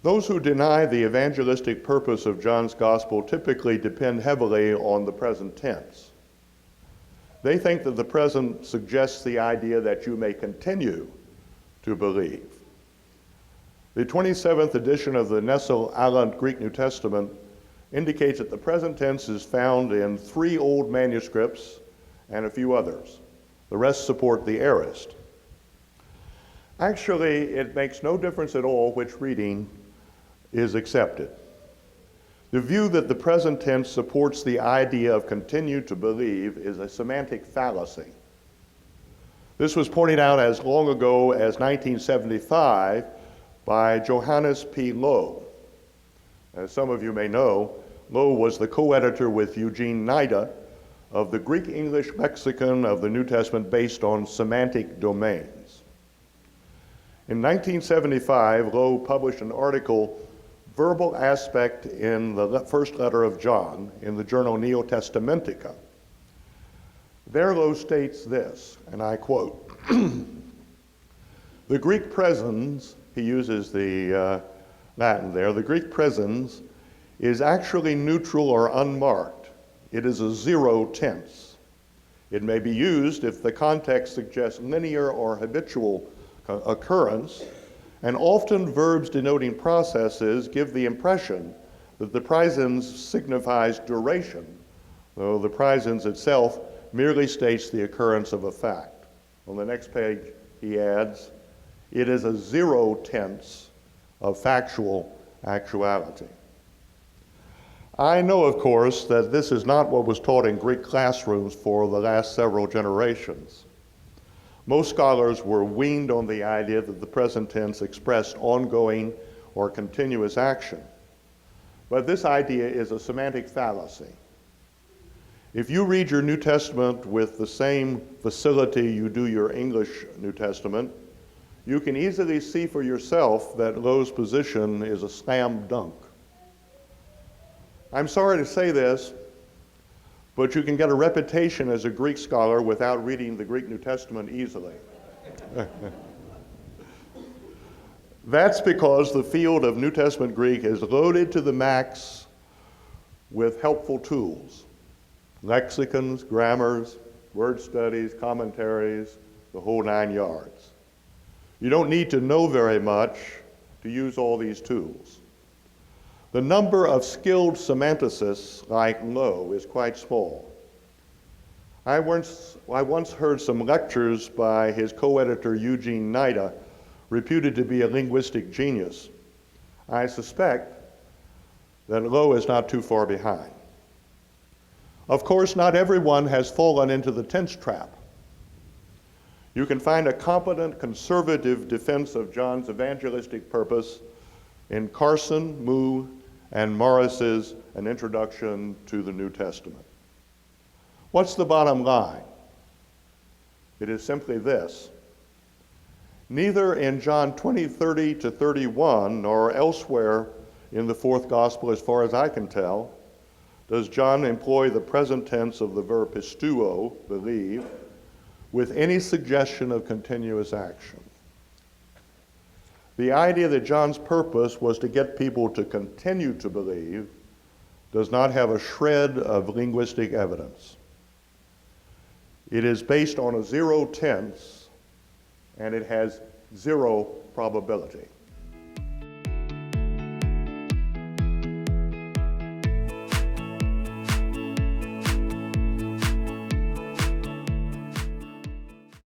Those who deny the evangelistic purpose of John's gospel typically depend heavily on the present tense. They think that the present suggests the idea that you may continue to believe. The 27th edition of the Nestle-Aland Greek New Testament indicates that the present tense is found in 3 old manuscripts and a few others. The rest support the aorist. Actually, it makes no difference at all which reading is accepted. The view that the present tense supports the idea of continue to believe is a semantic fallacy. This was pointed out as long ago as 1975 by Johannes P. Lowe. As some of you may know, Lowe was the co-editor with Eugene Nida of the Greek-English lexicon of the New Testament based on semantic domains. In 1975, Lowe published an article, Verbal Aspect in the First Letter of John, in the journal Neo-Testamentica. There Lowe states this, and I quote, "The Greek presens," he uses the Latin there, "the Greek presens is actually neutral or unmarked. It is a 0 tense. It may be used if the context suggests linear or habitual occurrence, and often verbs denoting processes give the impression that the presens signifies duration, though the presens itself merely states the occurrence of a fact." On the next page, he adds, "It is a 0 tense of factual actuality." I know, of course, that this is not what was taught in Greek classrooms for the last several generations. Most scholars were weaned on the idea that the present tense expressed ongoing or continuous action. But this idea is a semantic fallacy. If you read your New Testament with the same facility you do your English New Testament, you can easily see for yourself that Lowe's position is a slam dunk. I'm sorry to say this, but you can get a reputation as a Greek scholar without reading the Greek New Testament easily. That's because the field of New Testament Greek is loaded to the max with helpful tools. Lexicons, grammars, word studies, commentaries, the whole 9 yards. You don't need to know very much to use all these tools. The number of skilled semanticists like Lowe is quite small. I once heard some lectures by his co-editor Eugene Nida, reputed to be a linguistic genius. I suspect that Lowe is not too far behind. Of course, not everyone has fallen into the tense trap. You can find a competent conservative defense of John's evangelistic purpose in Carson, Moo, and Morris's An Introduction to the New Testament. What's the bottom line? It is simply this. Neither in John 20:30 to 31, nor elsewhere in the fourth gospel, as far as I can tell, does John employ the present tense of the verb pisteuo, believe, with any suggestion of continuous action. The idea that John's purpose was to get people to continue to believe does not have a shred of linguistic evidence. It is based on a 0 tense, and it has 0 probability.